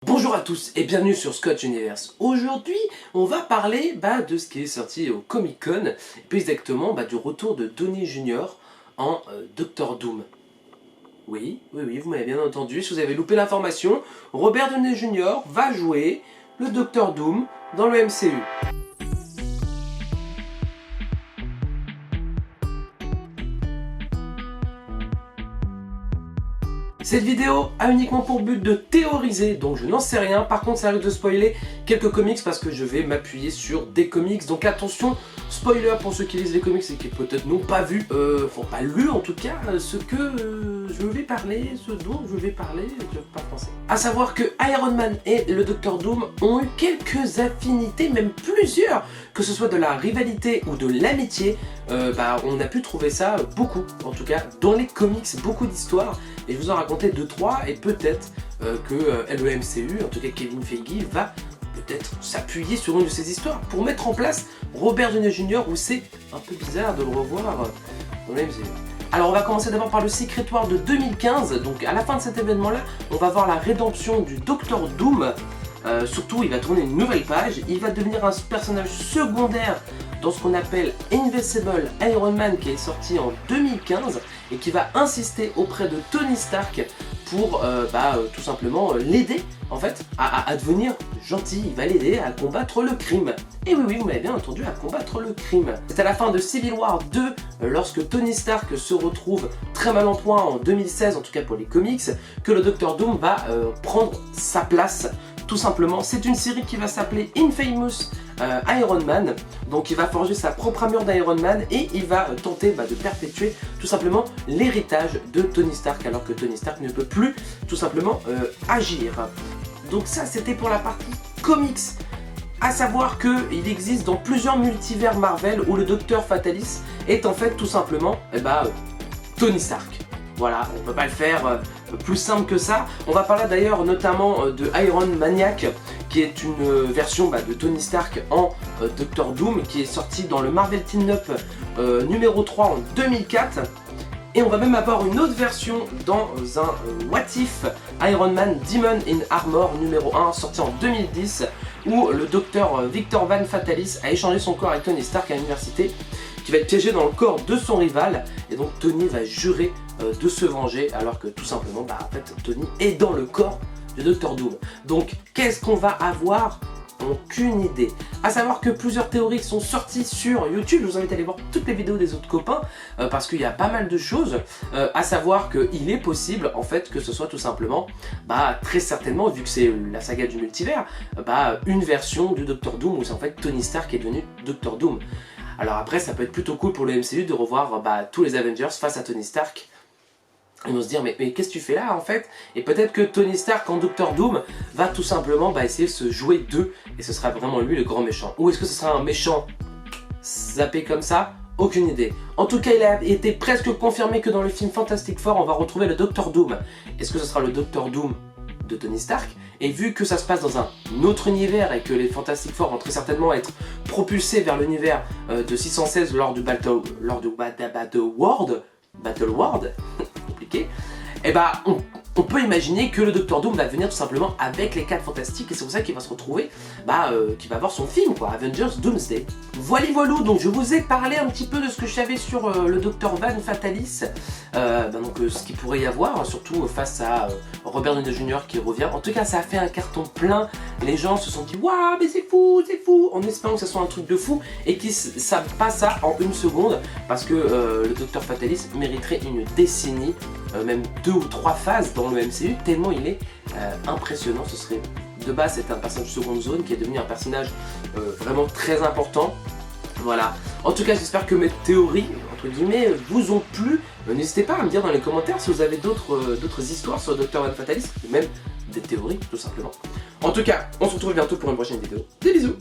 Bonjour à tous et bienvenue sur Scotch Universe. Aujourd'hui, on va parler de ce qui est sorti au Comic Con, et plus exactement du retour de Downey Jr. en Doctor Doom. Oui, vous m'avez bien entendu, si vous avez loupé l'information, Robert Downey Jr. va jouer le Doctor Doom dans le MCU. Cette vidéo a uniquement pour but de théoriser, donc je n'en sais rien. Par contre, ça risque de spoiler quelques comics parce que je vais m'appuyer sur des comics. Donc attention, spoiler pour ceux qui lisent les comics et qui peut-être n'ont pas vu, pas lu en tout cas, ce que je vais parler, ce dont je vais parler, je ne pas français. A savoir que Iron Man et le Docteur Doom ont eu quelques affinités, même plusieurs, que ce soit de la rivalité ou de l'amitié. On a pu trouver ça beaucoup, en tout cas dans les comics, beaucoup d'histoires. Et je vous en racontais 2-3 et peut-être que le MCU, en tout cas Kevin Feige, va peut-être s'appuyer sur une de ces histoires pour mettre en place Robert Downey Jr. où c'est un peu bizarre de le revoir dans le MCU. Alors on va commencer d'abord par le Secret War de 2015, donc à la fin de cet événement là, on va voir la rédemption du Docteur Doom. Surtout il va tourner une nouvelle page, il va devenir un personnage secondaire dans ce qu'on appelle Invincible Iron Man qui est sorti en 2015 et qui va insister auprès de Tony Stark pour tout simplement l'aider en fait à devenir gentil. Il va l'aider à combattre le crime. Et oui, vous m'avez bien entendu, à combattre le crime. C'est à la fin de Civil War 2, lorsque Tony Stark se retrouve très mal en point en 2016, en tout cas pour les comics, que le Docteur Doom va prendre sa place. Tout simplement, c'est une série qui va s'appeler Infamous Iron Man. Donc il va forger sa propre armure d'Iron Man et il va tenter de perpétuer tout simplement l'héritage de Tony Stark, alors que Tony Stark ne peut plus tout simplement agir. Donc ça c'était pour la partie comics. A savoir qu'il existe dans plusieurs multivers Marvel où le Docteur Fatalis est en fait tout simplement Tony Stark. Voilà, on ne peut pas le faire plus simple que ça. On va parler d'ailleurs notamment de Iron Maniac, qui est une version de Tony Stark en Doctor Doom, qui est sorti dans le Marvel Team-Up numéro 3 en 2004. Et on va même avoir une autre version dans un What If Iron Man Demon in Armor numéro 1, sorti en 2010, où le docteur Victor Van Fatalis a échangé son corps avec Tony Stark à l'université, qui va être piégé dans le corps de son rival, et donc Tony va jurer de se venger, alors que tout simplement, en fait, Tony est dans le corps du Docteur Doom. Donc, qu'est-ce qu'on va avoir ? Aucune idée. A savoir que plusieurs théories sont sorties sur YouTube. Je vous invite à aller voir toutes les vidéos des autres copains parce qu'il y a pas mal de choses. A savoir qu'il est possible en fait que ce soit tout simplement, très certainement, vu que c'est la saga du multivers, une version du Docteur Doom où c'est en fait Tony Stark qui est devenu Docteur Doom. Alors après, ça peut être plutôt cool pour le MCU de revoir tous les Avengers face à Tony Stark. Ils vont se dire mais qu'est-ce que tu fais là en fait? Et peut-être que Tony Stark en Doctor Doom va tout simplement essayer de se jouer d'eux et ce sera vraiment lui le grand méchant. Ou est-ce que ce sera un méchant zappé comme ça? Aucune idée. En tout cas, il a été presque confirmé que dans le film Fantastic Four, on va retrouver le Doctor Doom. Est-ce que ce sera le Doctor Doom de Tony Stark? Et vu que ça se passe dans un autre univers et que les Fantastic Four vont très certainement être propulsés vers l'univers de 616 lors du Battle World, compliqué, on peut imaginer que le Docteur Doom va venir tout simplement avec les 4 Fantastiques et c'est pour ça qu'il va se retrouver, qu'il va avoir son film Avengers Doomsday. Voilou, donc je vous ai parlé un petit peu de ce que je savais sur le Docteur Van Fatalis, ce qu'il pourrait y avoir, surtout face à Robert Downey Jr. qui revient. En tout cas, ça a fait un carton plein, les gens se sont dit « Waouh, mais c'est fou !» en espérant que ça soit un truc de fou et qu'ils ne savent pas ça en une seconde parce que le Docteur Fatalis mériterait une décennie, même 2 ou 3 phases dans le MCU, tellement il est impressionnant. Ce serait, de base, c'est un personnage seconde zone qui est devenu un personnage vraiment très important. Voilà. En tout cas, j'espère que mes théories, entre guillemets, vous ont plu. N'hésitez pas à me dire dans les commentaires si vous avez d'autres histoires sur Dr. Van Fatalis, ou même des théories, tout simplement. En tout cas, on se retrouve bientôt pour une prochaine vidéo. Des bisous!